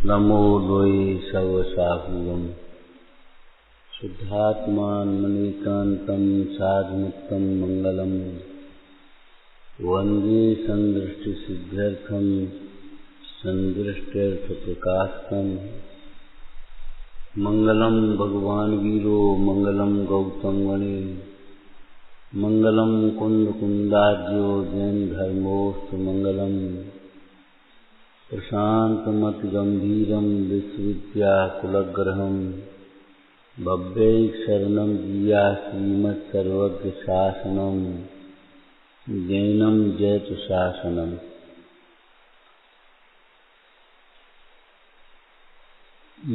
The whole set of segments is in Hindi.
नमो द्वये सर्वसाहुवं शुद्धात्मानमनेकान्तं साधुमुक्तं मंगलम वन्दे सन्दृष्टिसिद्ध्यर्थं सन्दृष्ट्यर्थप्रकाशकम् मंगलम भगवान वीरो मंगलम गौतम गणे मंगलम कुंद कुंदाज्यो जैन धर्मोस्तु मंगलम प्रशांतमत गंभीरम विश्वविद्याकुलग्रहम् भव्यैः जिया श्रीमत्सर्वज्ञ शासनम जैनम जयतु शासनम।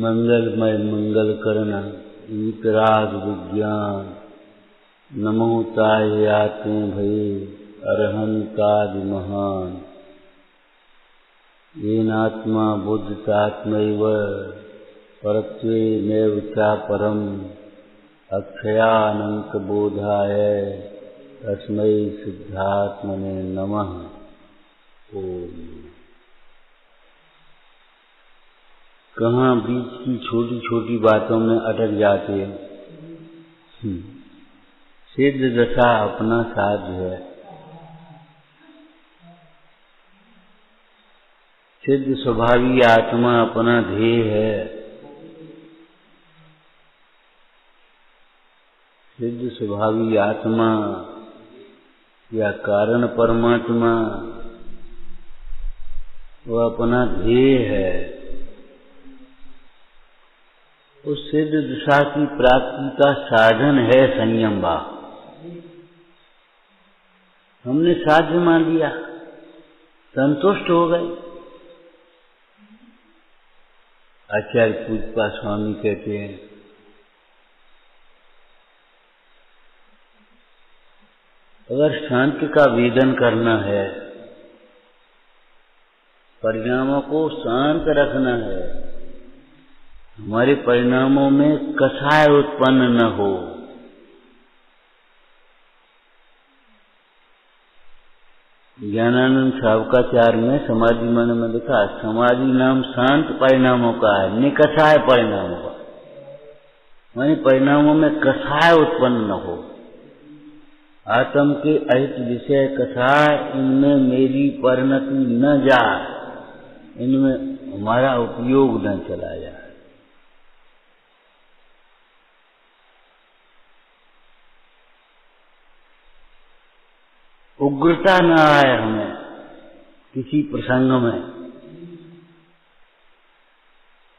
मंगलमय मंगल करना ईतराग विज्ञान नमो तायाते भये अरहंतादि महान येनात्मा बुद्धतात्मैव परत्वेनैव चापरम अक्षयानंत बोधाय तस्मै सिद्धात्मने नमः। ओम। कहाँ बीच की छोटी छोटी बातों में अटक जाते हैं। सिद्ध दशा अपना साध्य है। सिद्ध स्वभावी आत्मा अपना ध्येय है। सिद्ध स्वभावी आत्मा या कारण परमात्मा वह अपना ध्येय है। उस सिद्ध दशा की प्राप्ति का साधन है संयम भाव। हमने साध्य मान लिया, संतुष्ट हो गए। आचार्य पूजपा स्वामी कहते हैं अगर शांति का वेदन करना है, परिणामों को शांत रखना है, हमारे परिणामों में कसाय उत्पन्न न हो, ज्ञानानंद सावकाचार्य में समाधि मन में लिखा समाधि नाम शांत परिणामों का है, निकसाय परिणामों का, माने परिणामों में कसाय उत्पन्न न हो। आत्म के अहित विषय कसाय इनमें मेरी परिणति न जाए, इनमें हमारा उपयोग न चला जाए। उग्रता न आए हमें किसी प्रसंग में।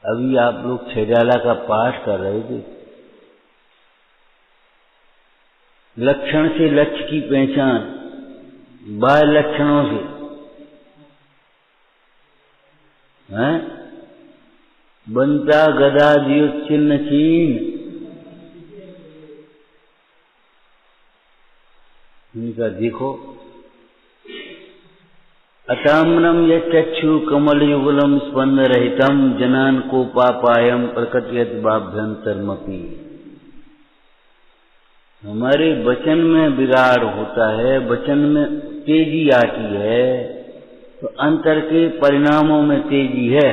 अभी आप लोग छेजाला का पाठ कर रहे थे। लक्षण से लक्ष्य की पहचान, बाह्य लक्षणों से हैं? बनता गदा दियो चिन्ह चीन, उनका देखो अताम्रम यच्चक्षु कमल युगलम स्पंद रहितम जनान को पापायम प्रकटयत बाभ्यंतरमपि। हमारे वचन में विगाड़ होता है, वचन में तेजी आती है तो अंतर के परिणामों में तेजी है।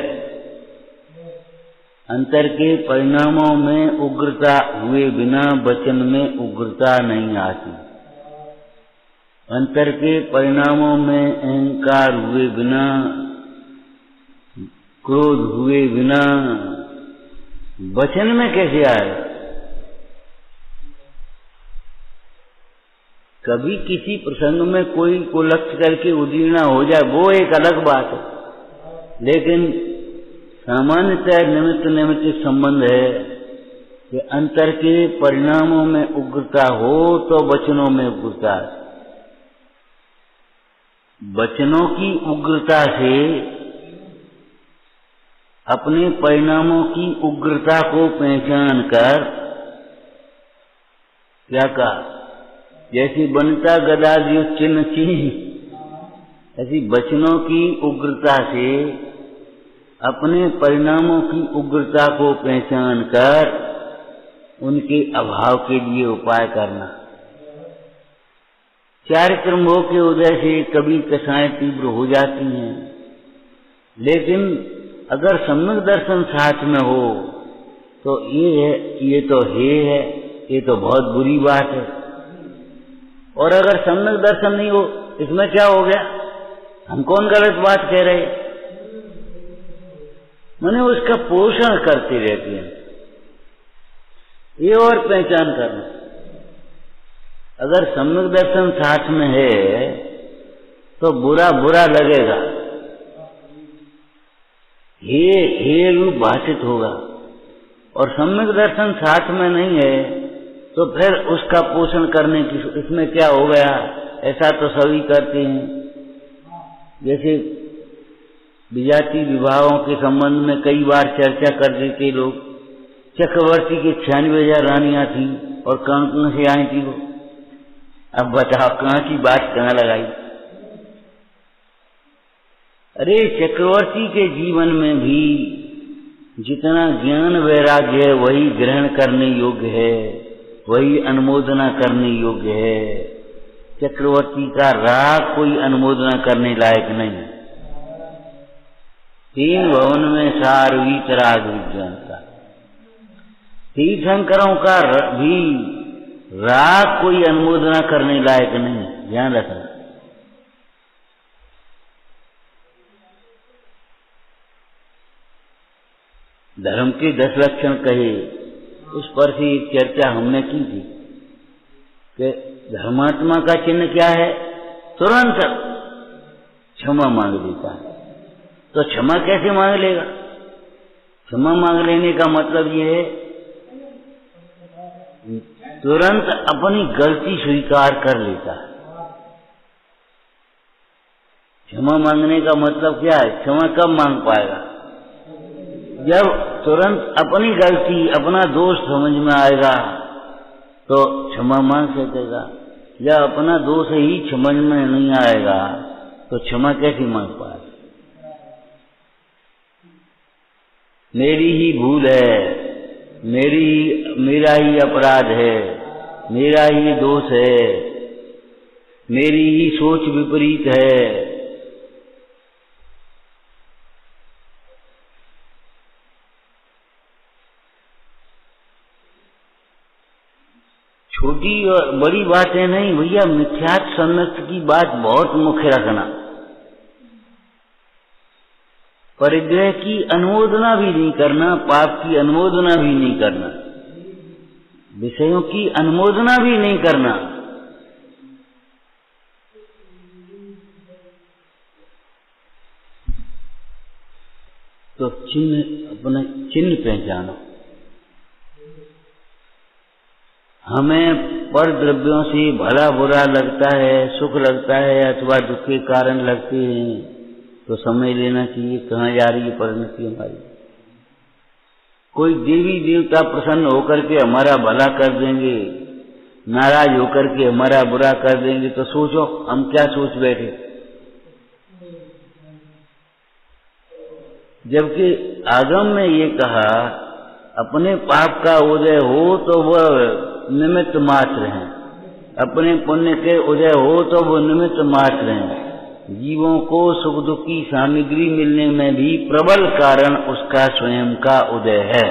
अंतर के परिणामों में उग्रता हुए बिना वचन में उग्रता नहीं आती। अंतर के परिणामों में अहंकार हुए बिना, क्रोध हुए बिना वचन में कैसे आए? कभी किसी प्रसंग में कोई को लक्ष्य करके उदीर्णा हो जाए वो एक अलग बात है, लेकिन सामान्यतः निमित्त निमित्त संबंध है कि अंतर के परिणामों में उग्रता हो तो वचनों में उग्रता है। वचनों की उग्रता से अपने परिणामों की उग्रता को पहचान कर क्या कहा, जैसी बनता गदा दियो चिन्ह चिन्ह, ऐसी वचनों की उग्रता से अपने परिणामों की उग्रता को पहचान कर उनके अभाव के लिए उपाय करना। चारित्र मोह के उदय से कभी कसाएं तीव्र हो जाती हैं, लेकिन अगर सम्यक दर्शन साथ में हो तो ये है, ये तो है, ये तो बहुत बुरी बात है। और अगर सम्यक दर्शन नहीं हो, इसमें क्या हो गया? हम कौन गलत बात कह रहे हैं? माने उसका पोषण करते रहते हैं, ये और पहचान करना। अगर सम्यक दर्शन साथ में है तो बुरा बुरा लगेगा, हे रूप भाषित होगा। और सम्यक दर्शन साथ में नहीं है तो फिर उसका पोषण करने की, इसमें क्या हो गया? ऐसा तो सभी करते हैं। जैसे विजाति विवाहों के संबंध में कई बार चर्चा कर देते लोग। चक्रवर्ती की 96,000 रानियां थी और कहाँ से आई थी वो? अब बताओ कहाँ की बात कहाँ लगाई? अरे चक्रवर्ती के जीवन में भी जितना ज्ञान वैराग्य है वही ग्रहण करने योग्य है, वही अनुमोदना करने योग्य है। चक्रवर्ती का राग कोई अनुमोदना करने लायक नहीं। 3 भवन में सारवीत राग विज्ञान का, तीर्थंकरों का भी राग कोई अनुमोदना करने लायक नहीं, ध्यान रखना। धर्म के 10 लक्षण कहे, उस पर से एक चर्चा हमने की थी कि धर्मात्मा का चिन्ह क्या है? तुरंत क्षमा मांग लेता है। तो क्षमा कैसे मांग लेगा? क्षमा मांग लेने का मतलब ये है तुरंत अपनी गलती स्वीकार कर लेता है। क्षमा मांगने का मतलब क्या है? क्षमा कब मांग पाएगा? जब तुरंत अपनी गलती, अपना दोष समझ में आएगा तो क्षमा मांग सकेगा। जब अपना दोष ही समझ में नहीं आएगा तो क्षमा कैसे मांग पाएगा? मेरी ही भूल है, मेरा ही अपराध है, मेरा ही दोष है, मेरी ही सोच विपरीत है। छोटी और बड़ी बातें नहीं भैया, मिथ्यात्व सम्यक की बात बहुत मुख्य रखना। परिग्रह की अनुमोदना भी नहीं करना, पाप की अनुमोदना भी नहीं करना, विषयों की अनुमोदना भी नहीं करना। तो चिन्ह, अपना चिन्ह पहचानो। हमें पर द्रव्यों से भला बुरा लगता है, सुख लगता है अथवा दुख के कारण लगते हैं, तो समझ लेना चाहिए कहाँ जा रही है परिणति हमारी। कोई देवी देवता प्रसन्न होकर के हमारा भला कर देंगे, नाराज होकर के हमारा बुरा कर देंगे, तो सोचो हम क्या सोच बैठे। जबकि आगम में ये कहा अपने पाप का उदय हो तो वह निमित्त मात्र हैं, अपने पुण्य के उदय हो तो वो निमित्त मात्र हैं। जीवों को सुख दुख की सामग्री मिलने में भी प्रबल कारण उसका स्वयं का उदय है।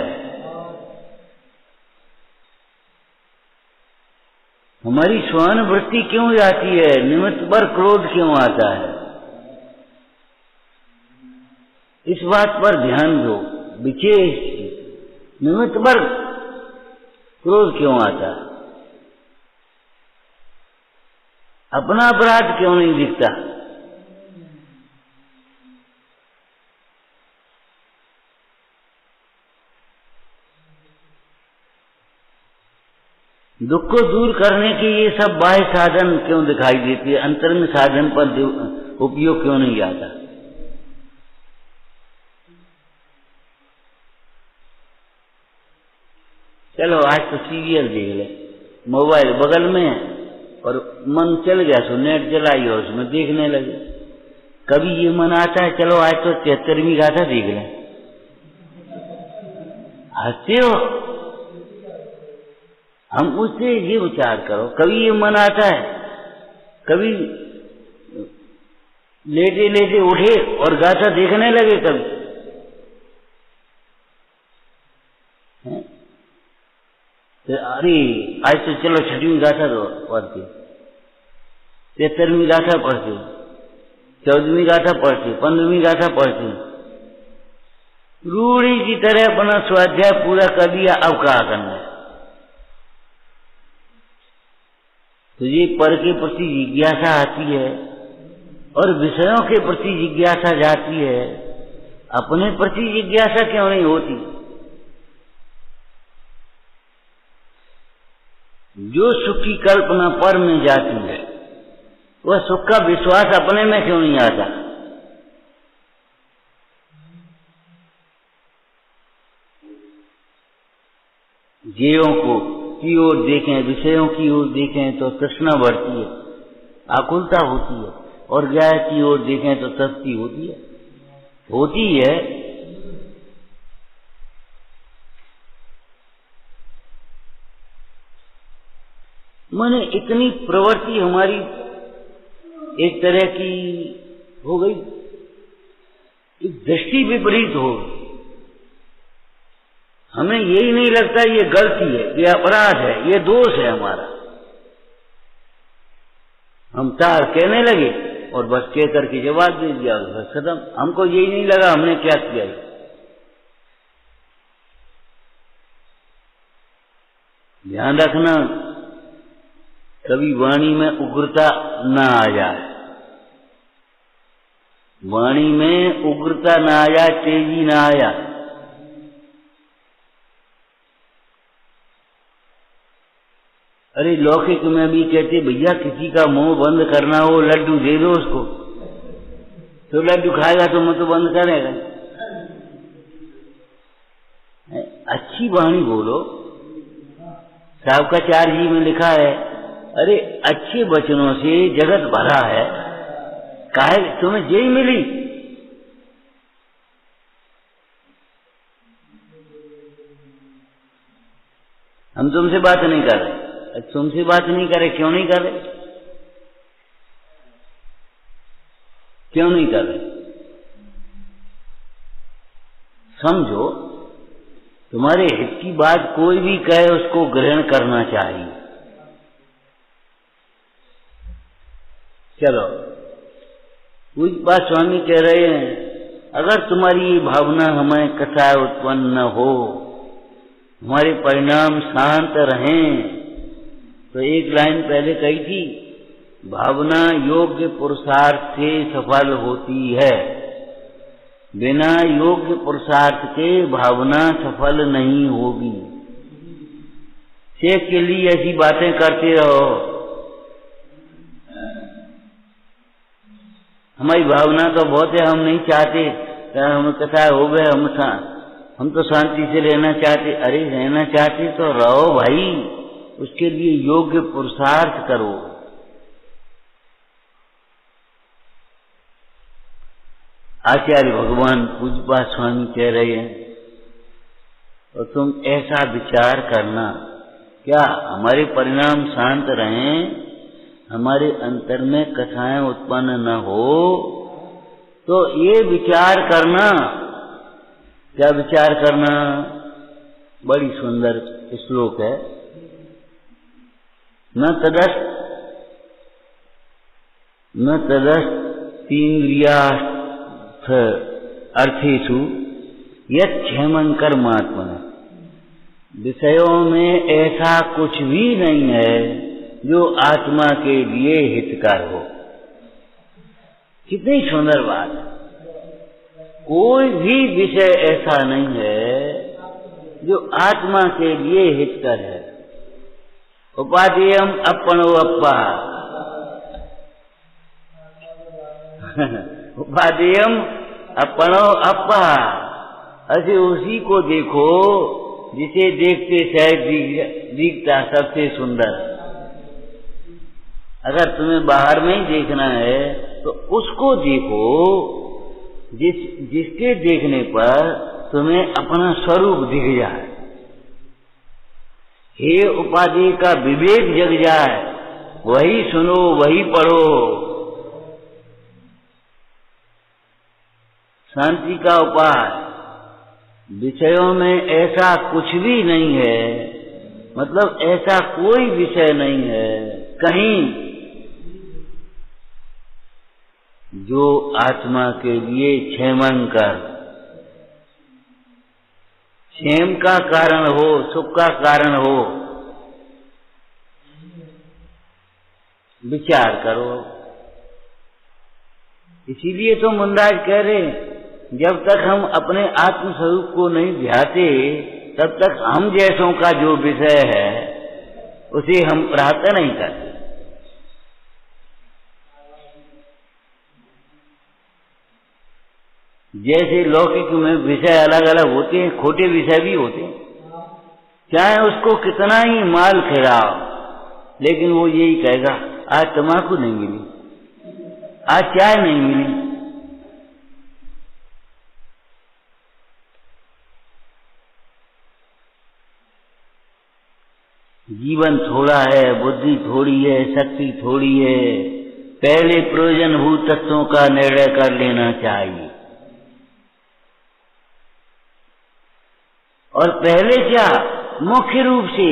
हमारी स्वयं वृत्ति क्यों जाती है? निमित्त पर क्रोध क्यों आता है? इस बात पर ध्यान दो विशेष। निमित्त पर क्रोध क्यों आता है? अपना अपराध क्यों नहीं दिखता? दुख को दूर करने के ये सब बाह्य साधन क्यों दिखाई देती है? अंतरंग साधन पर उपयोग क्यों नहीं आता? चलो आज तो सीरियल देख ले, मोबाइल बगल में है और मन चल गया सो नेट चलाई और उसमें देखने लगे। कभी ये मन आता है चलो आज तो 73वीं गाथा देख लें, हंसते हो। हम उससे ये विचार करो, कभी ये मन आता है, कभी लेटे लेटे उठे और गाथा देखने लगे, कभी तो अरे आज तो चलो 6वीं गाथा दो पढ़ते, 73वीं गाथा पढ़ते, 14वीं गाथा पढ़ते, 15वीं गाथा पढ़ते, रूढ़ी की तरह अपना स्वाध्याय पूरा कर दिया। अब क्या करना है? तो ये पर के प्रति जिज्ञासा आती है और विषयों के प्रति जिज्ञासा जाती है, अपने प्रति जिज्ञासा क्यों नहीं होती? जो सुख की कल्पना पर में जाती है, वह सुख का विश्वास अपने में क्यों नहीं आता? जीवों को की ओर देखें, विषयों की ओर देखें तो तृष्णा बढ़ती है, आकुलता होती है, और ज्ञान की ओर देखें तो तृप्ति होती है। माने इतनी प्रवृत्ति हमारी एक तरह की हो गई, एक दृष्टि विपरीत हो। हमें यही नहीं लगता ये गलती है, ये अपराध है, ये दोष है हमारा। हम तार कहने लगे और बस कह करके जवाब दे दिया, बस खत्म। हमको यही नहीं लगा हमने क्या किया। ध्यान रखना, कभी वाणी में उग्रता ना आ जाए, वाणी में उग्रता ना आ जाए, तेजी ना आ जाए। अरे लौकिक में भी कहते भैया किसी का मुंह बंद करना हो, लड्डू दे दो उसको, तो लड्डू खाएगा तो मुंह तो बंद करेगा। अच्छी वाणी बोलो। सावकाचार्य जी में लिखा है, अरे अच्छे वचनों से जगत भरा है, काहे तुम्हें जेई मिली। हम तुमसे बात नहीं कर रहे, तुमसे बात नहीं करे, क्यों नहीं कर रहे? क्यों नहीं कर रहे? समझो, तुम्हारे हित की बात कोई भी कहे उसको ग्रहण करना चाहिए। चलो, कुछ बात स्वामी कह रहे हैं, अगर तुम्हारी ये भावना हमें कसाय उत्पन्न न हो, हमारे परिणाम शांत रहें, तो एक लाइन पहले कही थी, भावना योग्य पुरुषार्थ से सफल होती है, बिना योग्य पुरुषार्थ के भावना सफल नहीं होगी। शेख के लिए ऐसी बातें करते रहो। हमारी भावना तो बहुत है, हम नहीं चाहते, हम कथा हो गए, हम तो शांति से रहना चाहते। अरे रहना चाहते तो रहो भाई, उसके लिए योग्य पुरुषार्थ करो। आचार्य भगवान पूज्यपाद स्वामी कह रहे हैं, और तुम ऐसा विचार करना, क्या हमारे परिणाम शांत रहें, हमारे अंतर में कथाएं उत्पन्न न हो, तो ये विचार करना। क्या विचार करना? बड़ी सुंदर श्लोक है, न तदस्तीन्द्रियार्थ अर्थेषु यच्छेमं कर्मात्मन। विषयों में ऐसा कुछ भी नहीं है जो आत्मा के लिए हितकर हो। कितनी सुंदर बात है। कोई भी विषय ऐसा नहीं है जो आत्मा के लिए हितकर है। उपादेयम अपनो अप्पा उपादेयम अपनो अप्पा। ऐसे उसी को देखो जिसे देखते शायद दिखता सबसे सुंदर। अगर तुम्हें बाहर में ही देखना है तो उसको देखो जिसके देखने पर तुम्हें अपना स्वरूप दिख जाए। हे उपाधि का विवेक जग जाए, वही सुनो वही पढ़ो। शांति का उपाय, विषयों में ऐसा कुछ भी नहीं है, मतलब ऐसा कोई विषय नहीं है कहीं जो आत्मा के लिए क्षेमंकर, क्षेम का कारण हो, सुख का कारण हो। विचार करो। इसीलिए तो मुंदाज कह रहे, जब तक हम अपने आत्म स्वरूप को नहीं ध्याते तब तक हम जैसों का जो विषय है उसे हम प्राप्त नहीं करते। जैसे लौकिक में विषय अलग अलग होते हैं, खोटे विषय भी होते हैं, चाहे उसको कितना ही माल खिलाओ, लेकिन वो यही कहेगा आज तम्बाकू नहीं मिली, आज चाय नहीं मिली। जीवन थोड़ा है, बुद्धि थोड़ी है, शक्ति थोड़ी है, पहले प्रयोजनभूत तत्वों का निर्णय कर लेना चाहिए। और पहले क्या, मुख्य रूप से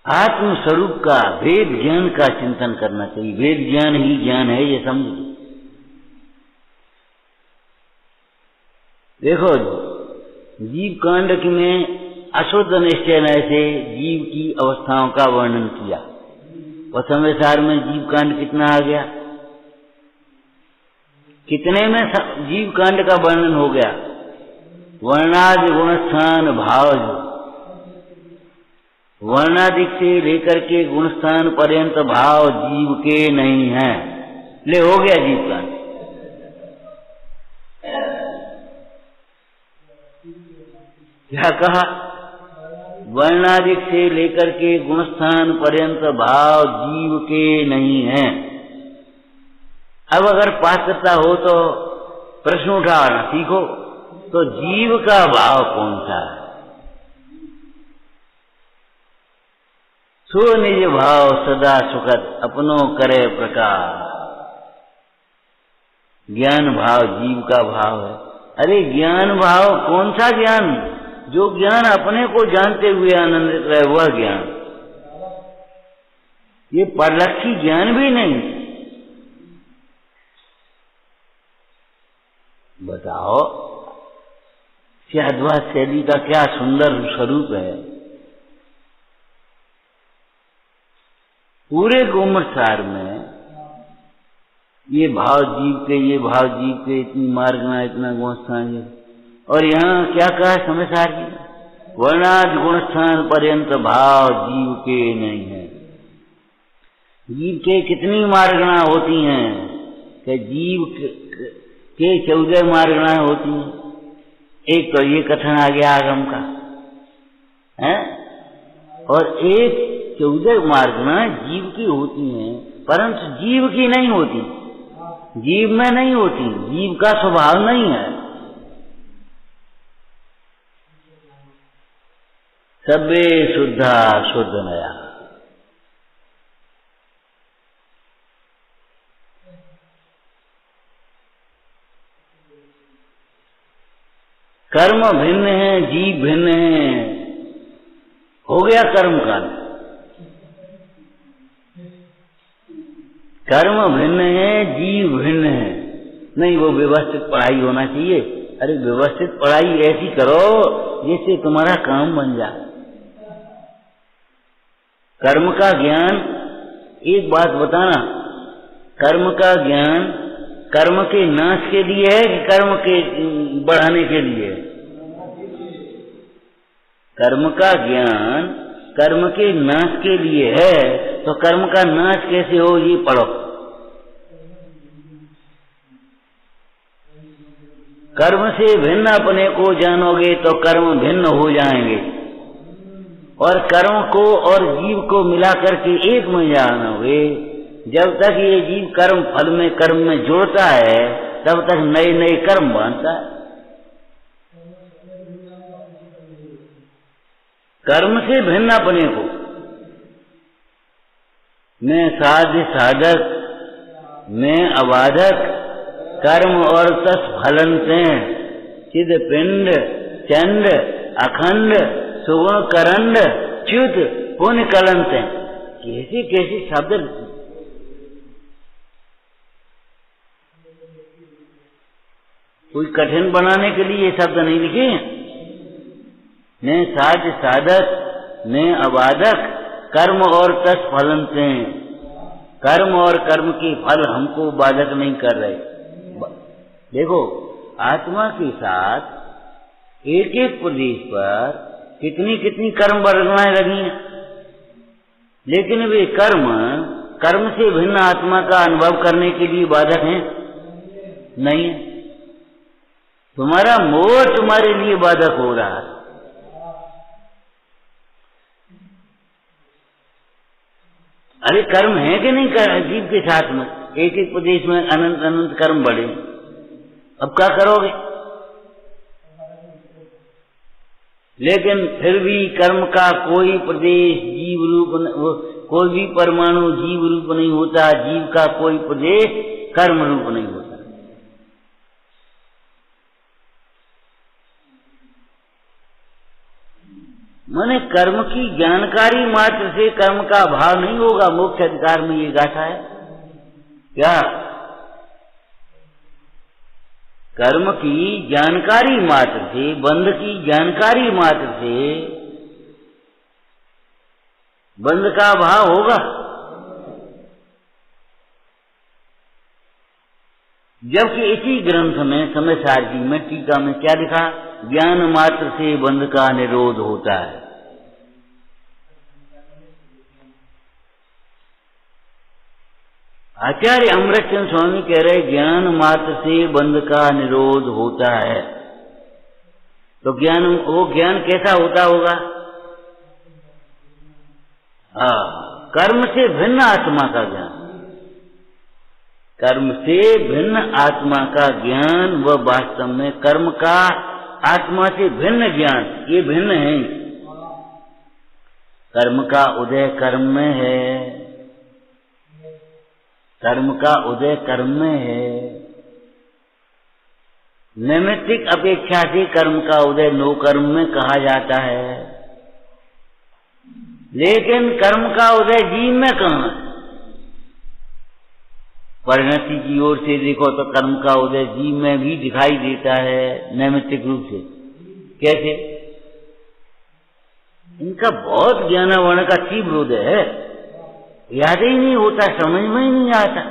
आत्म स्वरूप का, वेद ज्ञान का चिंतन करना चाहिए। वेद ज्ञान ही ज्ञान है, ये समझो। देखो, जीव कांड में अशुद्ध निश्चय से जीव की अवस्थाओं का वर्णन किया, और संसार में जीव कांड कितना आ गया, कितने में जीव कांड का वर्णन हो गया। वर्णादि गुणस्थान भाव, वर्णादिक से लेकर के गुणस्थान पर्यंत भाव जीव के नहीं है, ले हो गया जीव कांड। क्या कहा, वर्णादिक से लेकर के गुणस्थान पर्यंत भाव जीव के नहीं है। अब अगर पात्रता हो तो प्रश्न उठाना सीखो, तो जीव का भाव कौन सा है? सो निज भाव सदा सुखद अपनो करे प्रकाश। ज्ञान भाव जीव का भाव है। अरे ज्ञान भाव कौन सा ज्ञान? जो ज्ञान अपने को जानते हुए आनंदित रहे, वह ज्ञान। ये परलक्षी ज्ञान भी नहीं। बताओ, अद्वैत शैली का क्या सुंदर स्वरूप है। पूरे गोमसार में ये भाव जीव के, ये भाव जीव के, इतनी मार्गना, इतना गुणस्थान। और यहाँ क्या कहा समझदार जी, वर्णादि गुणस्थान पर्यंत भाव जीव के नहीं है। जीव के कितनी मार्गना होती हैं कि जीव के 14 मार्गना होती हैं। एक तो ये कथन आ गया आगम का है, और एक 14 मार्गना जीव की होती हैं, परंतु जीव की नहीं होती, जीव में नहीं होती, जीव का स्वभाव नहीं है। सबे शुद्धा शुद्ध नया। कर्म भिन्न है, जीव भिन्न है, हो गया कर्म कांड। कर्म भिन्न है, जीव भिन्न है। नहीं, वो व्यवस्थित पढ़ाई होना चाहिए। अरे व्यवस्थित पढ़ाई ऐसी करो जिससे तुम्हारा काम बन जाए। कर्म का ज्ञान, एक बात बताना, कर्म का ज्ञान कर्म के नाश के लिए है कि कर्म के बढ़ाने के लिए? कर्म का ज्ञान कर्म के नाश के लिए है, तो कर्म का नाश कैसे हो, ये पढ़ो। कर्म से भिन्न अपने को जानोगे तो कर्म भिन्न हो जाएंगे, और कर्म को और जीव को मिला करके एक में जानोगे। जब तक ये जीव कर्म फल में, कर्म में जोड़ता है, तब तक नए नए कर्म बनता है। कर्म से भिन्न अपने को, मैं साध्य साधक, मैं अबाधक, कर्म और तस् फलन्ते चिद पिंड चंड अखंड सुगुण करंड च्युत पुण्य कलंते। कैसी कैसी शब्द, कोई कठिन बनाने के लिए ये शब्द नहीं लिखे। ने साध साधक ने अबाधक कर्म और तस् फलन्ते। कर्म और कर्म के फल हमको बाधक नहीं कर रहे। देखो, आत्मा के साथ एक एक प्रदेश पर कितनी कितनी कर्म वर्गनाएं लगी हैं, लेकिन वे कर्म कर्म से भिन्न आत्मा का अनुभव करने के लिए बाधक हैं नहीं है। तुम्हारा मोह तुम्हारे लिए बाधक हो रहा है। अरे कर्म है कि नहीं जीव के साथ में, एक एक प्रदेश में अनंत अनंत कर्म बढ़े। अब क्या करोगे? लेकिन फिर भी कर्म का कोई प्रदेश जीव रूप, कोई भी परमाणु जीव रूप नहीं होता। जीव का कोई प्रदेश कर्म रूप नहीं होता। माने कर्म की जानकारी मात्र से कर्म का भाव नहीं होगा। मोक्ष अधिकार में ये गाथा है क्या? कर्म की जानकारी मात्र से, बंध की जानकारी मात्र से बंध का भाव होगा। जबकि इसी ग्रंथ में समयसार जी में टीका में क्या लिखा? ज्ञान मात्र से बंध का निरोध होता है। आचार्य अमृतचंद स्वामी कह रहे ज्ञान मात्र से बंध का निरोध होता है। तो ज्ञान, वो ज्ञान कैसा होता होगा? कर्म से भिन्न आत्मा का ज्ञान। कर्म से भिन्न आत्मा का ज्ञान व वास्तव में कर्म का आत्मा से भिन्न ज्ञान, ये भिन्न है। कर्म का उदय कर्म में है, कर्म का उदय कर्म में है। नैमित्तिक अपेक्षा से कर्म का उदय नो कर्म में कहा जाता है। लेकिन कर्म का उदय जीव में कहाँ है? परिणति की ओर से देखो तो कर्म का उदय जीव में भी दिखाई देता है नैमित्तिक रूप से। कैसे? इनका बहुत ज्ञानावर्ण का तीव्र उदय है, याद ही नहीं होता, समझ में ही नहीं आता,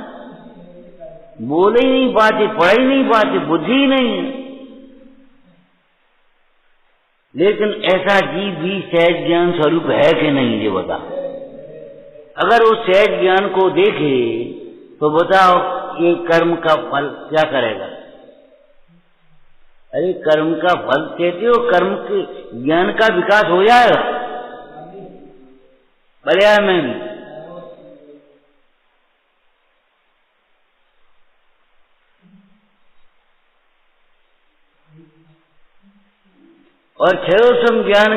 बोल ही नहीं पाते, पढ़ ही नहीं पाते, बुद्धि ही नहीं है। लेकिन ऐसा जीव भी सहज ज्ञान स्वरूप है कि नहीं, ये बता। अगर वो सहज ज्ञान को देखे तो बताओ ये कर्म का फल क्या करेगा? अरे कर्म का फल कहते हो, कर्म के ज्ञान का विकास हो जाएगा पर्याय में भी। और क्षयोत्तम ज्ञान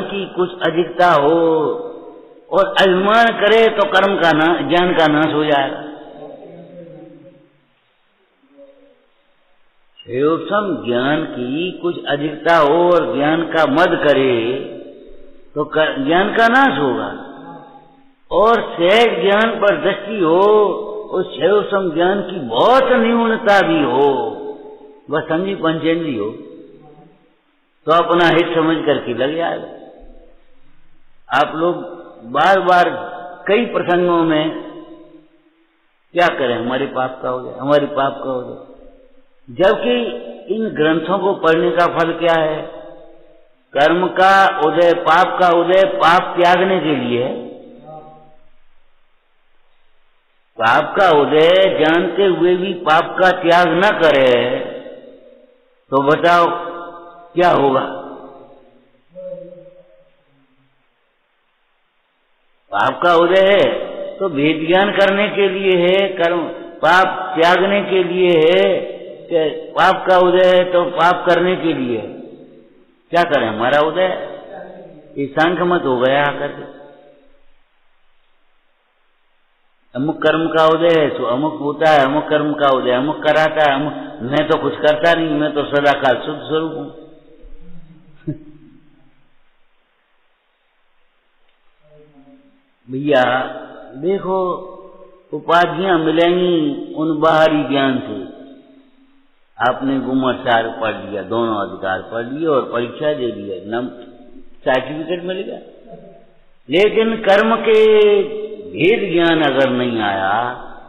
की कुछ अधिकता हो और अभिमान करे तो कर्म का ज्ञान का नाश हो जाएगा। क्षयोत्तम ज्ञान की कुछ अधिकता हो और ज्ञान का मद करे तो ज्ञान का नाश होगा। और सहज ज्ञान पर दृष्टि हो, उस क्षयोत्तम ज्ञान की बहुत न्यूनता भी हो, वह समझी पंचेंद्रिय हो, तो अपना हित समझ करके लग जाएगा। आप लोग बार बार कई प्रसंगों में क्या करें, हमारे पाप का हो जाए, हमारे पाप का हो जाए, जबकि इन ग्रंथों को पढ़ने का फल क्या है? कर्म का उदय, पाप का उदय पाप त्यागने के लिए है। पाप का उदय जानते हुए भी पाप का त्याग न करे तो बताओ क्या होगा? पाप का उदय है तो भेद ज्ञान करने के लिए है, कर्म पाप त्यागने के लिए है, कि पाप का उदय है तो पाप करने के लिए है। क्या करें, हमारा उदय ये सांख्य मत हो गया आकर के। अमुक कर्म का उदय है तो अमुक होता है, अमुक कर्म का उदय अमुक कराता है, अमुक। मैं तो कुछ करता नहीं, मैं तो सदाकाल शुद्ध स्वरूप हूं। भैया देखो, उपाधियां मिलेंगी उन बाहरी ज्ञान से। आपने गुमरसार पढ़ लिया, दोनों अधिकार पढ़ लिए और परीक्षा दे दिया, नम सर्टिफिकेट मिल गया। लेकिन कर्म के भेद ज्ञान अगर नहीं आया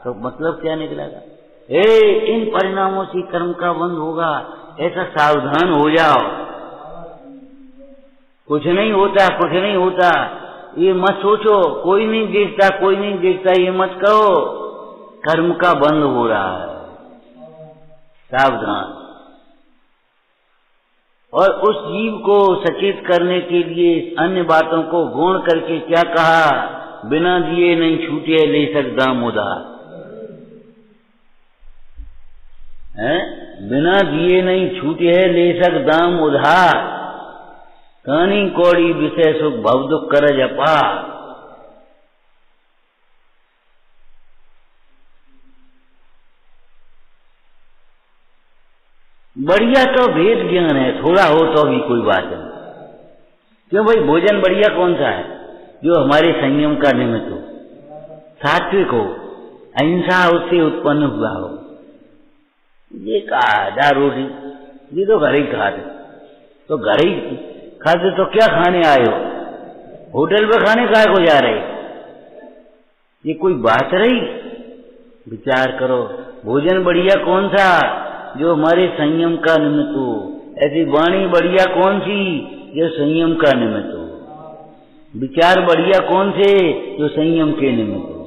तो मतलब क्या निकलेगा? इन परिणामों से कर्म का बंध होगा, ऐसा सावधान हो जाओ। कुछ नहीं होता, कुछ नहीं होता, ये मत सोचो। कोई नहीं देखता, कोई नहीं देखता, ये मत कहो। कर्म का बंध हो रहा है, सावधान। और उस जीव को सचेत करने के लिए अन्य बातों को गौण करके क्या कहा? बिना दिए नहीं छूटे ले सकता उधार। बिना दिए नहीं छूटे ले सकता उधार। कानी कौड़ी विषय सुख भव दुख करज अपार। बढ़िया तो भेद ज्ञान है, थोड़ा हो तो भी कोई बात नहीं। क्यों भाई? भोजन बढ़िया कौन सा है? जो हमारे संयम का निमित्त हो, सात्विक हो, अहिंसा उससे उत्पन्न हुआ हो। ये आधा रोटी ये तो घर ही खाते, तो घर ही खाते तो क्या खाने आए हो? होटल पे खाने काहे को जा रहे? ये कोई बात रही? विचार करो, भोजन बढ़िया कौन सा? जो हमारे संयम का निमित्त हो। ऐसी वाणी बढ़िया कौन सी? जो संयम का निमित्त हो। विचार बढ़िया कौन से? जो संयम के निमित्त हो।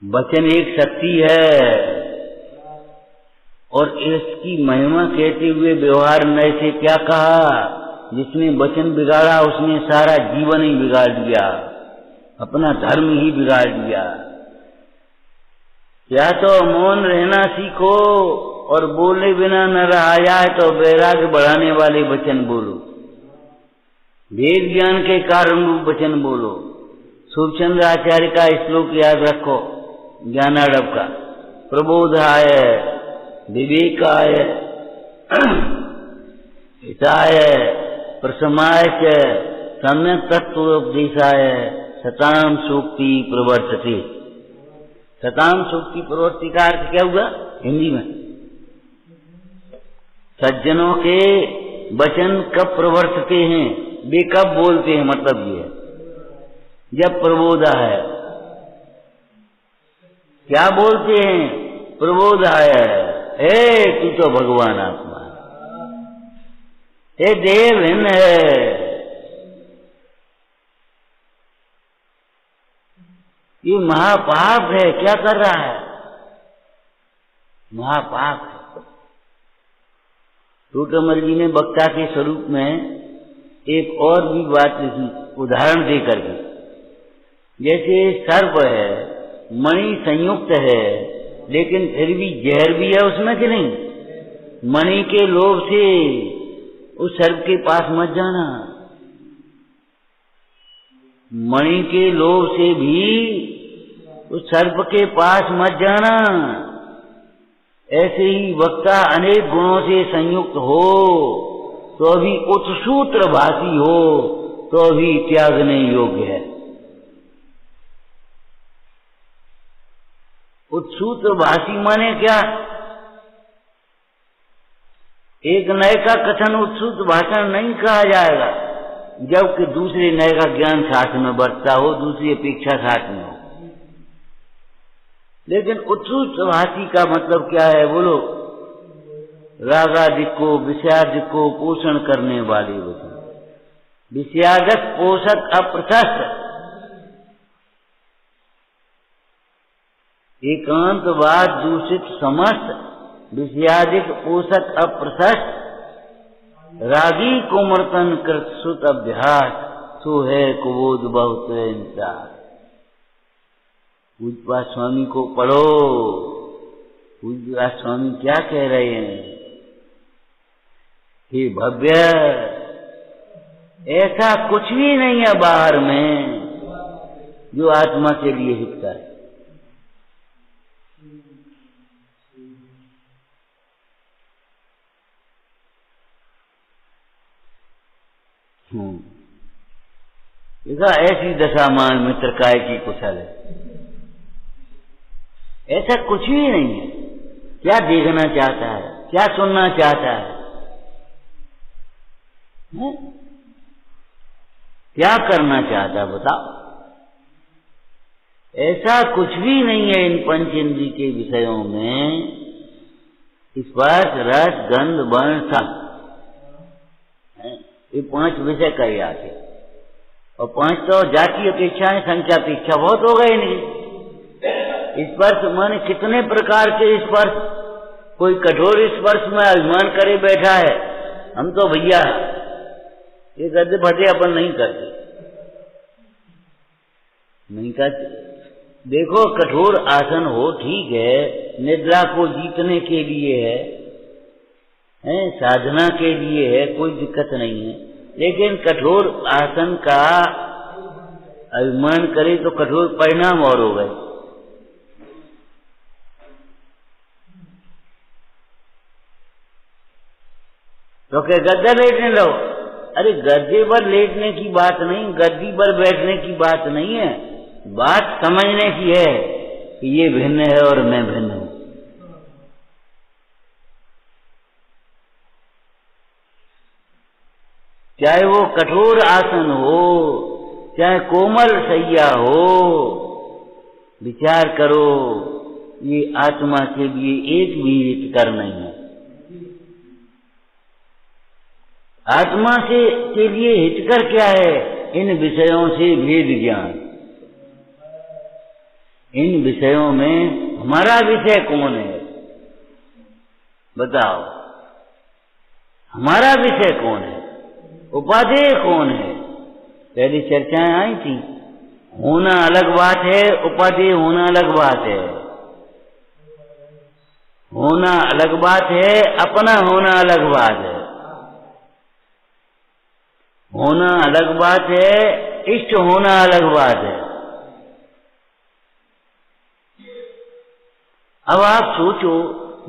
वचन एक शक्ति है, और इसकी महिमा कहते हुए व्यवहार नए से क्या कहा? जिसने वचन बिगाड़ा उसने सारा जीवन ही बिगाड़ दिया, अपना धर्म ही बिगाड़ दिया। या तो मौन रहना सीखो और बोले बिना न रहा जाए तो वैराग्य बढ़ाने वाले वचन बोलो, वेद ज्ञान के कारण रूप वचन बोलो। शुभचंद्र आचार्य का श्लोक याद रखो, ज्ञानार्णव का, प्रबोधाय विवेकाय हिताय प्रशमाय च सम्यक तत्वोपदेशाय सताम सूक्ति प्रवर्तते। सताम सूक्ति प्रवर्ति का अर्थ क्या हुआ हिंदी में? सज्जनों के वचन कब प्रवर्तते हैं, वे कब बोलते हैं, मतलब ये है जब प्रबोधा है। क्या बोलते हैं? प्रबोधाय, तू तो भगवान आत्मा है, देव भिन्न है। ये महापाप है। क्या कर रहा है? महापाप है। टोटमल जी ने वक्ता के स्वरूप में एक और भी बात लिखी, उदाहरण देकर के। जैसे सर्प है, मणि संयुक्त है, लेकिन फिर भी जहर भी है उसमें कि नहीं? मणि के लोभ से उस सर्प के पास मत जाना। मणि के लोभ से भी उस सर्प के पास मत जाना। ऐसे ही वक्ता अनेक गुणों से संयुक्त हो तो भी उत्सूत्र भाषी हो तो भी त्यागने योग्य है। उत्सूत्र भाषी माने क्या? एक नए का कथन उत्सूत्र भाषण नहीं कहा जाएगा, जबकि दूसरे नए का ज्ञान साथ में बरतता हो, दूसरी अपेक्षा साथ में हो। लेकिन उत्सूत्र भाषी का मतलब क्या है बोलो? रागादि को विषयादि को पोषण करने वाले वचन। विषयागत पोषक अप्रशस्त, एकांतवाद दूषित समस्त, विषयादिक पोषक अप्रशस्त, रागी कुमर्तन कृत सुत अभ्यास, सो है कुबोध बहुत इंसार। पूज्यपाद स्वामी को पढ़ो। पूज्यपाद स्वामी क्या कह रहे हैं? हे भव्य, ऐसा कुछ भी नहीं है बाहर में जो आत्मा के लिए हितकर है। देखा, ऐसी दशा मान मित्र काय की कुशल है। ऐसा कुछ भी नहीं है। क्या देखना चाहता है, क्या सुनना चाहता है? क्या करना चाहता है बताओ? ऐसा कुछ भी नहीं है इन पंच इंद्रिय के विषयों में। स्पर्श, रस, गंध, वर्ण, शब्द, ये 5 विषय कहे आते, और 5 तो जाति अपेक्षा है, संख्या अपेक्षा बहुत हो गए नहीं। स्पर्श माने कितने प्रकार के स्पर्श। कोई कठोर स्पर्श में अभिमान करे बैठा है, हम तो भैया ये गद्दे फटे अपन नहीं करते, नहीं करते। देखो, कठोर आसन हो ठीक है, निद्रा को जीतने के लिए है, साधना के लिए है, कोई दिक्कत नहीं है। लेकिन कठोर आसन का अभिमान करे तो कठोर परिणाम और हो गए। तो क्या गद्दा लेटने लो? अरे गद्दे पर लेटने की बात नहीं, गद्दी पर बैठने की बात नहीं है। बात समझने की है कि ये भिन्न है और मैं भिन्न हूं। चाहे वो कठोर आसन हो, चाहे कोमल सैया हो, विचार करो, ये आत्मा के लिए एक भी हितकर नहीं है। आत्मा के लिए हितकर क्या है? इन विषयों से भेद ज्ञान। इन विषयों में हमारा विषय कौन है बताओ? हमारा विषय कौन है? उपादेय कौन है? पहली चर्चाएं आई थी। होना अलग बात है, उपादेय होना अलग बात है। होना अलग बात है, अपना होना अलग बात है। होना अलग बात है, इष्ट होना अलग बात है। अब आप सोचो,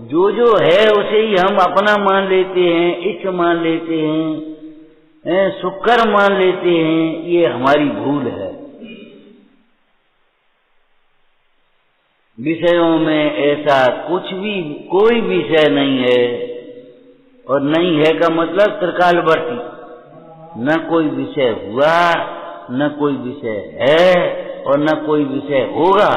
जो है उसे ही हम अपना मान लेते हैं, इष्ट मान लेते हैं, सुकर मान लेते हैं। ये हमारी भूल है। विषयों में ऐसा कुछ भी, कोई विषय नहीं है। और नहीं है का मतलब त्रिकालवर्ती, न कोई विषय हुआ, न कोई विषय है, और न कोई विषय होगा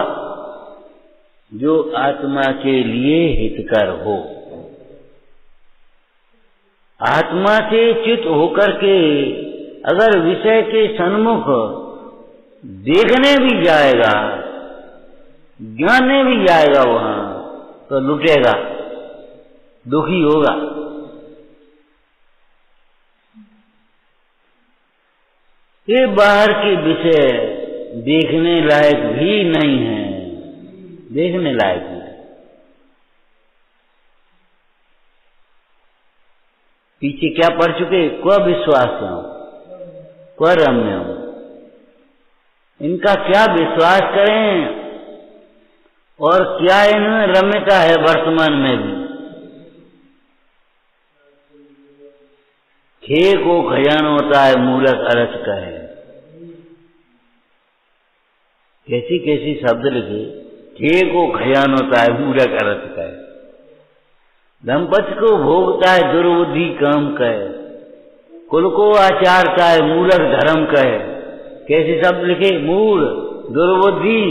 जो आत्मा के लिए हितकर हो। आत्मा से चित होकर के अगर विषय के सन्मुख देखने भी जाएगा, ज्ञानने भी जाएगा वहां, तो लुटेगा, दुखी होगा। ये बाहर के विषय देखने लायक भी नहीं है, देखने लायक नहीं। पीछे क्या पढ़ चुके? क्व विश्वास हो, क्व रम्य हो। इनका क्या विश्वास करें और क्या इनमें रम्यता है वर्तमान में भी। खे को खजान होता है, मूलक अरस कहे। कैसी कैसी शब्द लिखे। खे को खजान होता है, मूलक अरस कहे। दंपति को भोगता है, दुर्बुद्धि काम कहे। कुल को आचारता है, मूलक धर्म कहे। कैसे शब्द लिखे? मूल, दुर्बुद्धि,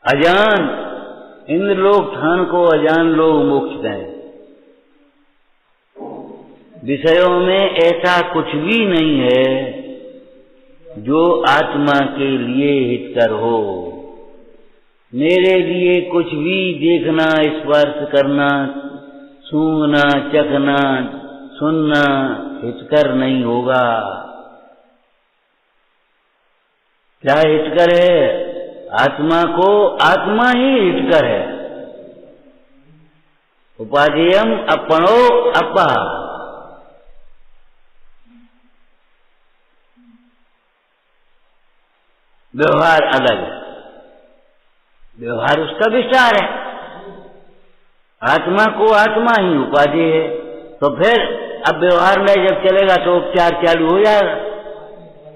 अजान। इंद्रलोक थान को अजान लोग मोक्ष दें। विषयों में ऐसा कुछ भी नहीं है जो आत्मा के लिए हितकर हो। मेरे लिए कुछ भी देखना, स्पर्श करना, सूंघना, चखना, सुनना हितकर नहीं होगा। क्या हितकर है? आत्मा को आत्मा ही हितकर है। उपादेयम अपनो अपा, व्यवहार अलग है, व्यवहार उसका विस्तार है। आत्मा को आत्मा ही उपाधि है, तो फिर अब व्यवहार में जब चलेगा तो उपचार चालू हो जाएगा।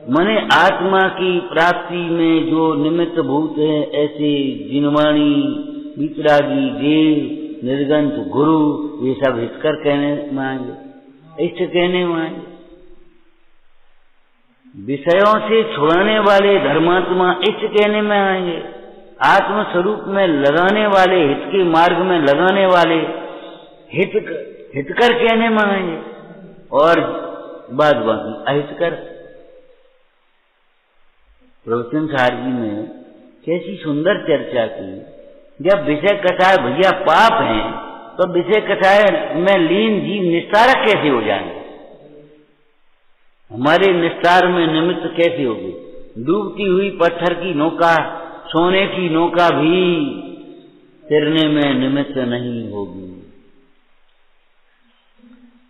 माने आत्मा की प्राप्ति में जो निमित्त भूत है, ऐसे जिनवाणी, वितरागी, देव, निर्गंत, गुरु, ये सब हितकर कहने में आएंगे, इष्ट कहने में आएंगे। विषयों से छुड़ाने वाले धर्मात्मा इष्ट कहने में आएंगे। आत्म स्वरूप में लगाने वाले, हित के मार्ग में लगाने वाले हितकर कहने में आएंगे, और बाद बाकी अहितकर। प्रवचन सार जी ने कैसी सुंदर चर्चा की। जब विषय कथाएं भैया पाप हैं, तो विषय कथाएं में लीन जीव निस्तारक कैसे हो जाएंगे? हमारे निस्तार में निमित्त कैसे होगी? डूबती हुई पत्थर की नौका, सोने की नौका भी तैरने में निमित्त नहीं होगी।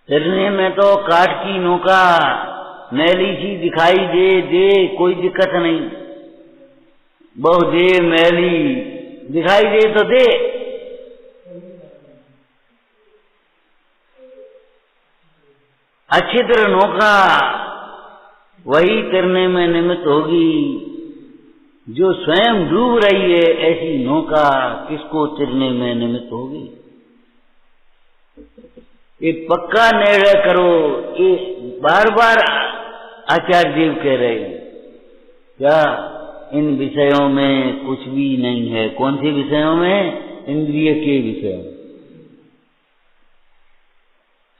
तैरने में तो काठ की नौका मैली सी दिखाई दे कोई दिक्कत नहीं, बहु दे मैली दिखाई दे तो दे, अच्छिद्र नौका वही तैरने में निमित्त होगी। जो स्वयं डूब रही है, ऐसी नौका किसको तैरने में निमित्त होगी? ये पक्का निर्णय करो। ये बार बार आचार्य देव कह रहे हैं, क्या इन विषयों में कुछ भी नहीं है। कौन से विषयों में? इंद्रिय के विषयों।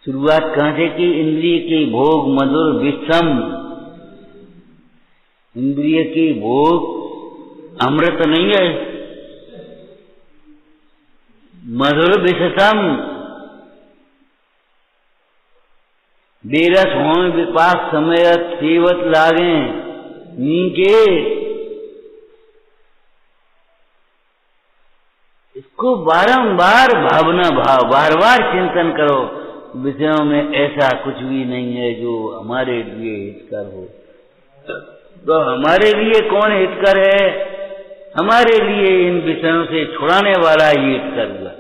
शुरुआत कहां से की? इंद्रिय के भोग मधुर विषम। इंद्रिय के भोग अमृत नहीं है, मधुर विषम। बेरस हो विपाक समयत सेवत लागे नीके। इसको बारंबार भावना भाव, बार बार चिंतन करो। विषयों में ऐसा कुछ भी नहीं है जो हमारे लिए हितकर हो। तो हमारे लिए कौन हितकर है? हमारे लिए इन विषयों से छुड़ाने वाला ही हितकर हुआ।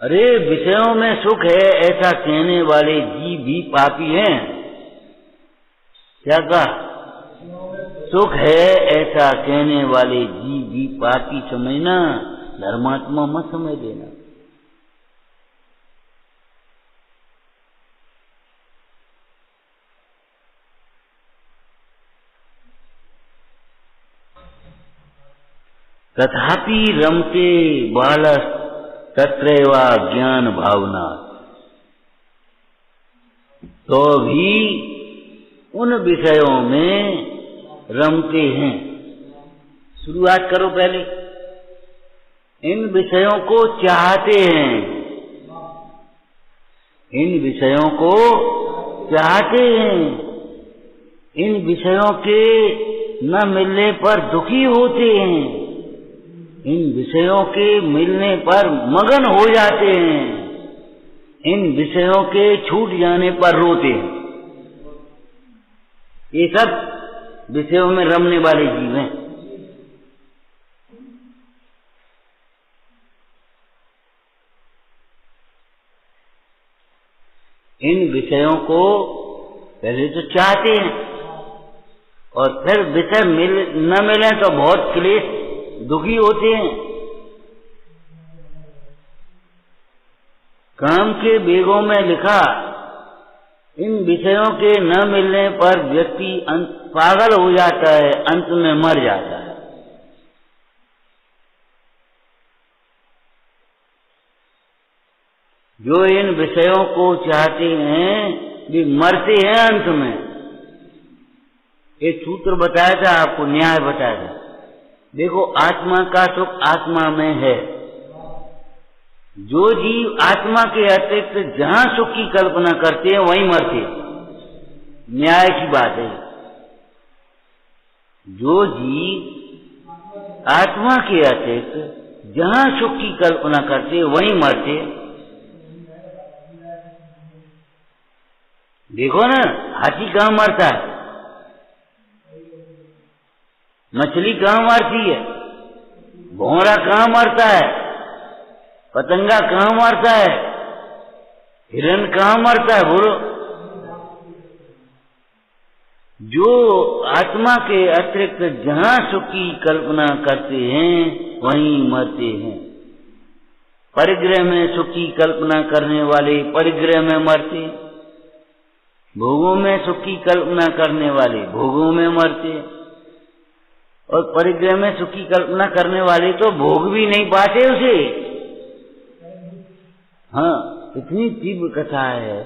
अरे विषयों में सुख है ऐसा कहने वाले जीव भी पापी हैं। क्या कहा? सुख है ऐसा कहने वाले जीव भी पापी समझना, धर्मात्मा मत समझ देना। तथापि रमते बालस तत्रैवा ज्ञान भावना। तो भी उन विषयों में रमते हैं। शुरुआत करो पहले। इन विषयों को चाहते हैं, इन विषयों को चाहते हैं, इन विषयों के न मिलने पर दुखी होते हैं, इन विषयों के मिलने पर मगन हो जाते हैं, इन विषयों के छूट जाने पर रोते हैं। ये सब विषयों में रमने वाले जीव हैं। इन विषयों को पहले तो चाहते हैं, और फिर विषय न मिले तो बहुत क्लेश, दुखी होते हैं। काम के वेगों में लिखा, इन विषयों के न मिलने पर व्यक्ति पागल हो जाता है, अंत में मर जाता है। जो इन विषयों को चाहते हैं वे मरते हैं अंत में। एक सूत्र बताया था आपको, न्याय बताया था। देखो, आत्मा का सुख आत्मा में है। जो जीव आत्मा के अतिरिक्त जहां सुख की कल्पना करते हैं वहीं मरते हैं। न्याय की बात है। जो जीव आत्मा के अतिरिक्त जहां सुख की कल्पना करते वहीं मरते। देखो ना, हाथी कहाँ मरता है, मछली कहाँ मरती है, भौरा कहाँ मरता है, पतंगा कहाँ मरता है, हिरण कहाँ मरता है, बोलो। जो आत्मा के अतिरिक्त जहां सुख की कल्पना करते हैं वहीं मरते हैं। परिग्रह में सुख की कल्पना करने वाले परिग्रह में मरते, भोगों में सुख की कल्पना करने वाले भोगों में मरते, और परिग्रह में सुख की कल्पना करने वाले तो भोग भी नहीं पाते उसे। हाँ, इतनी तीव्र कथा है,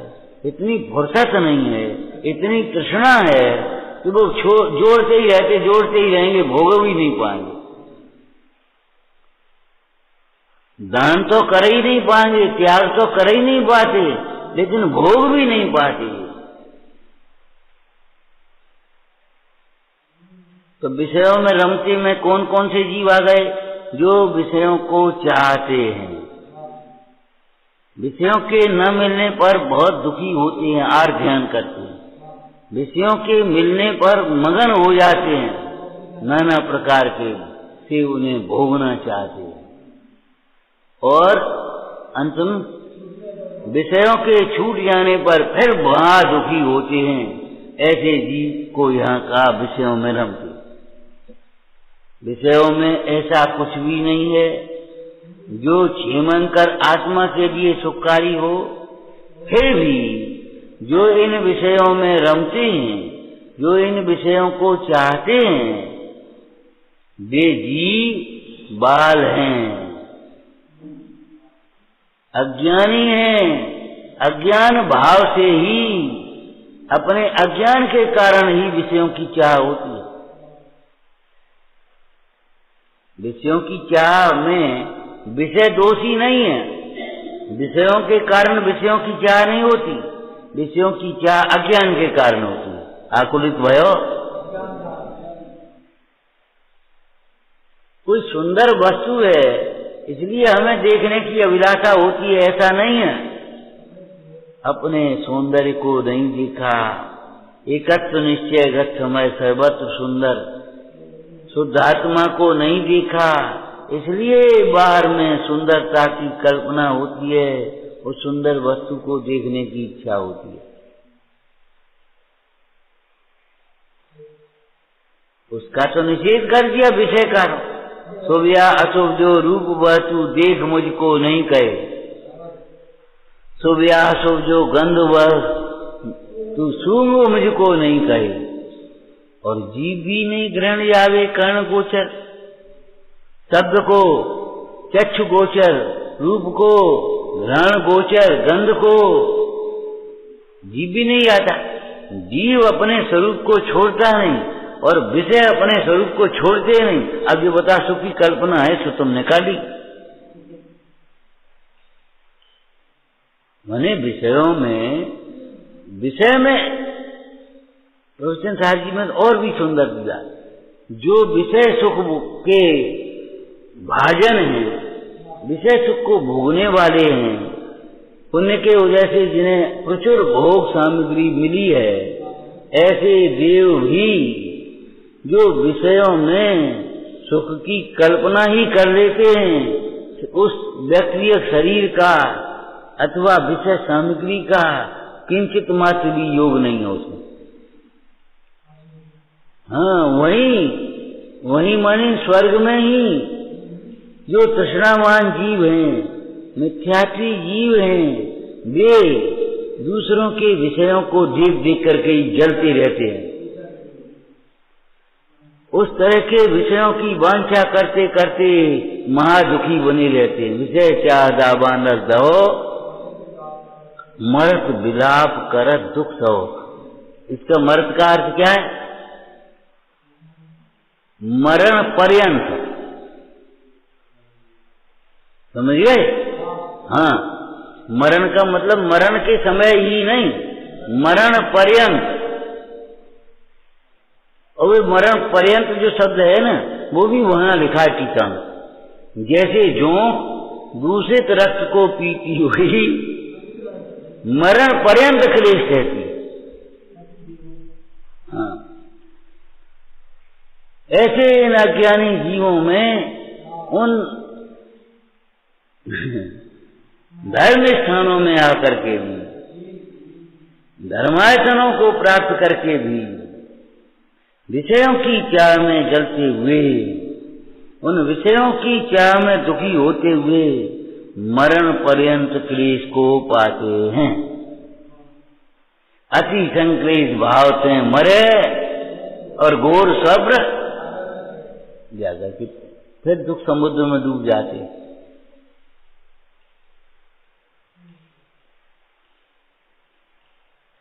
इतनी फुर्सत नहीं है, इतनी तृष्णा है कि वो जोड़ते ही रहेंगे, भोग भी नहीं पाएंगे। दान तो कर ही नहीं पाएंगे, त्याग तो कर ही नहीं पाते, लेकिन भोग भी नहीं पाते। तो विषयों में रमते में कौन कौन से जीव आ गए? जो विषयों को चाहते हैं, विषयों के न मिलने पर बहुत दुखी होते हैं, आर ध्यान करते हैं, विषयों के मिलने पर मगन हो जाते हैं, नाना प्रकार के से उन्हें भोगना चाहते हैं, और अंत में विषयों के छूट जाने पर फिर बड़ा दुखी होते हैं। ऐसे जीव को यहाँ का विषयों में रमते। विषयों में ऐसा कुछ भी नहीं है जो क्षेमंकर आत्मा के लिए सुखकारी हो। फिर भी जो इन विषयों में रमते हैं, जो इन विषयों को चाहते हैं, वे जीव बाल हैं, अज्ञानी हैं। अज्ञान भाव से ही, अपने अज्ञान के कारण ही विषयों की चाह होती है। विषयों की चाह में विषय दोषी नहीं है, विषयों के कारण विषयों की चाह नहीं होती, विषयों की चाह अज्ञान के कारण होती है। आकुलित भयो, कोई सुंदर वस्तु है इसलिए हमें देखने की अभिलाषा होती है, ऐसा नहीं है। अपने सौंदर्य को नहीं देखा, एकत्व निश्चय गत समय सर्वत्र सुंदर शुद्ध आत्मा को नहीं देखा, इसलिए बाहर में सुंदरता की कल्पना होती है, उस सुंदर वस्तु को देखने की इच्छा होती है। उसका तो निषेध कर दिया विषय का। शुभ या अशुभ जो रूप वस्तु देख मुझको नहीं कहे, शुभ या अशुभ जो गंध वह तू सूंघ मुझको नहीं कहे, और जीव भी नहीं ग्रहण जावे कर्ण गोचर, शब्द को चक्षु गोचर, रूप को घ्राण गोचर, गंध को जीव भी नहीं आता। जीव अपने स्वरूप को छोड़ता नहीं और विषय अपने स्वरूप को छोड़ते नहीं। अब ये बता, सुख की कल्पना है सो तुमने निकाली। मैंने विषय में प्रवचन साहब जी में और भी सुंदर दिया। जो विषय सुख के भाजन हैं, विषय सुख को भोगने वाले हैं, पुण्य के वजह से जिन्हें प्रचुर भोग सामग्री मिली है, ऐसे देव भी जो विषयों में सुख की कल्पना ही कर लेते हैं, उस व्यक्तिगत शरीर का अथवा विषय सामग्री का किंचित मात्र भी योग नहीं है उसमें। हाँ, वही माने स्वर्ग में ही जो तृष्णावान जीव हैं, मिथ्यात्वी जीव हैं, वे दूसरों के विषयों को देख देख करके ही जलते रहते हैं। उस तरह के विषयों की वांछा करते करते महादुखी बने रहते हैं। विषय चाह दाबानस दहो, मरत विलाप करत दुख सहो। इसका मरत का अर्थ क्या है? मरण पर्यंत, समझ गए? हाँ, मरण का मतलब मरण के समय ही नहीं, मरण पर्यंत और वे मरण पर्यंत जो शब्द है ना, वो भी वहां लिखा है टीका में। जैसे जोंक दूषित रक्त को पीती हुई मरण पर्यंत क्लेश सहती। हाँ, ऐसे इन अज्ञानी जीवों में उन धर्म स्थानों में आकर के भी, धर्मायतनों को प्राप्त करके भी, विषयों की चाह में जलते हुए, उन विषयों की चाह में दुखी होते हुए मरण पर्यंत क्लेश को पाते हैं। अति संक्लेश भाव से मरे और घोर सब्र जाकर के फिर दुख समुद्र में डूब जाते।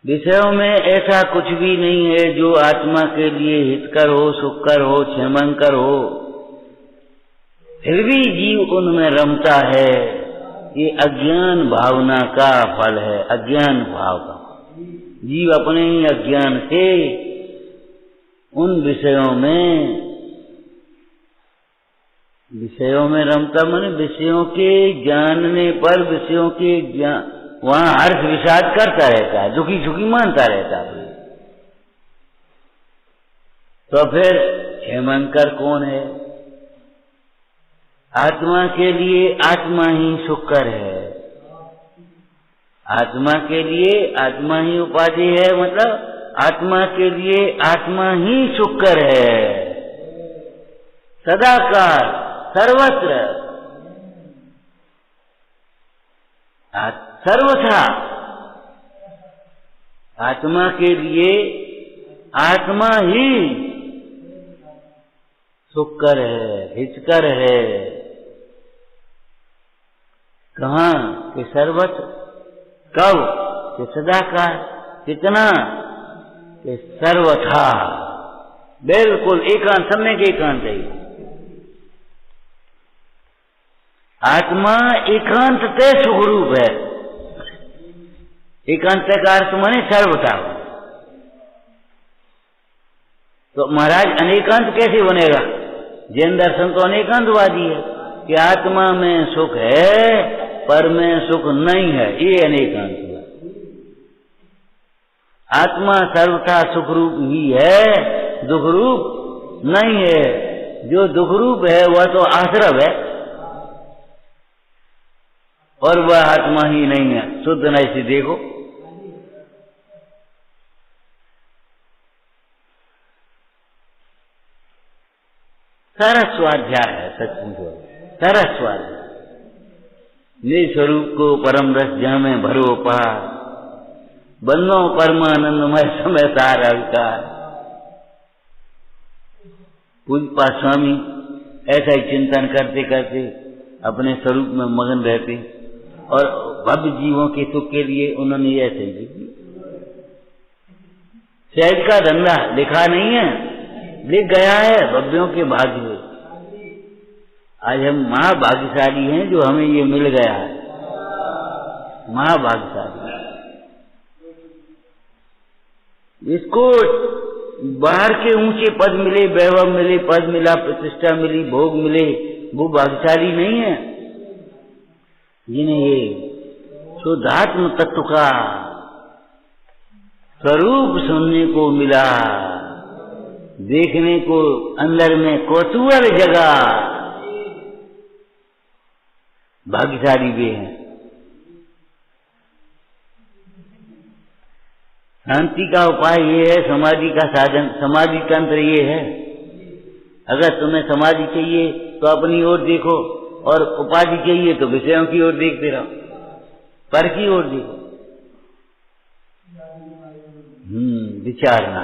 विषयों में ऐसा कुछ भी नहीं है जो आत्मा के लिए हितकर हो, सुखकर हो, क्षेमंकर हो, फिर भी जीव उनमें रमता है। ये अज्ञान भावना का फल है, अज्ञान भाव का। जीव अपने ही अज्ञान से उन विषयों में रमता, माने विषयों के जानने पर, विषयों के ज्ञान, वहां हर्ष विषाद करता रहता है, दुखी सुखी मानता रहता है। तो फिर क्षेमंकर कौन है? आत्मा के लिए आत्मा ही सुखकर है, आत्मा के लिए आत्मा ही उपाधि है, मतलब आत्मा के लिए आत्मा ही सुखकर है। सदाकाल सर्वत्र सर्वथा आत्मा के लिए आत्मा ही सुखकर है, हितकर है। कहाँ कि सर्वत्र, कब कि सदाकाल, कितना कि सर्वथा, बिल्कुल एकांत, समय के एकांत है। आत्मा एकांत ते सुखरूप है। एकांत का अर्थ माने सर्वथा। तो महाराज अनेकांत कैसे बनेगा? जैन दर्शन तो अनेकांतवादी है कि आत्मा में सुख है पर में सुख नहीं है, ये अनेकांत हुआ। आत्मा सर्वथा सुखरूप ही है, दुखरूप नहीं है। जो दुखरूप है वह तो आश्रव है और वह आत्मा ही नहीं है। शुद्ध नहीं से देखो, सारा स्वाध्याय है, सचमुच सारा स्वाध्याय। निज स्वरूप को परम रस जामे भरो पार, बनो परमानंदमय समय सार अविकार। पूज्यपा स्वामी ऐसा ही चिंतन करते करते अपने स्वरूप में मगन रहते और भव्य जीवों के सुख के लिए उन्होंने ऐसे ही लिखी। सहज का धंधा लिखा नहीं है, लिख गया है भव्यों के भाग्य। आज हम महाभाग्यशाली हैं जो हमें ये मिल गया है, महाभाग्यशाली। इसको बाहर के ऊंचे पद मिले, वैभव मिले, पद मिला, प्रतिष्ठा मिली, भोग मिले, वो भाग्यशाली नहीं है जिन्हें ये शुद्धात्म तत्व का स्वरूप सुनने को मिला, देखने को अंदर में कौतूहल जगा। भाग्यशाली वे हैं। शांति का उपाय ये है, समाधि का साधन, समाधि तंत्र ये है। अगर तुम्हें समाधि चाहिए तो अपनी ओर देखो, और उपाधि चाहिए तो विषयों की ओर देखते रहो, पर की ओर देखो। विचारना।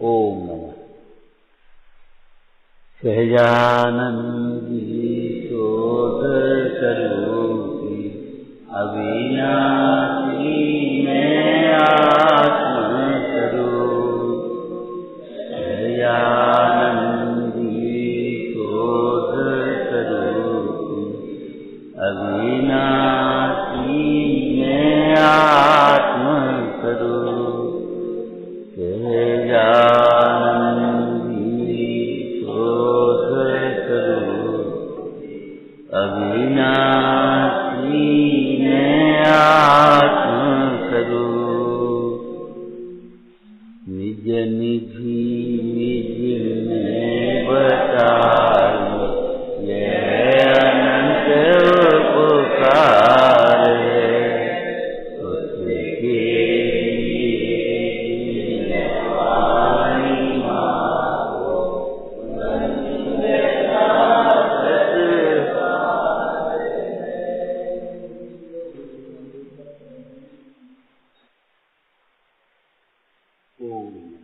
ओम नमः सहजानंद शोध स्वरूपी अविनाशी में आत्मस्वरूप। सहजानंदी शोध स्वरूपी अविनाशी में आत्मस्वरूप। सहजानंद ओम।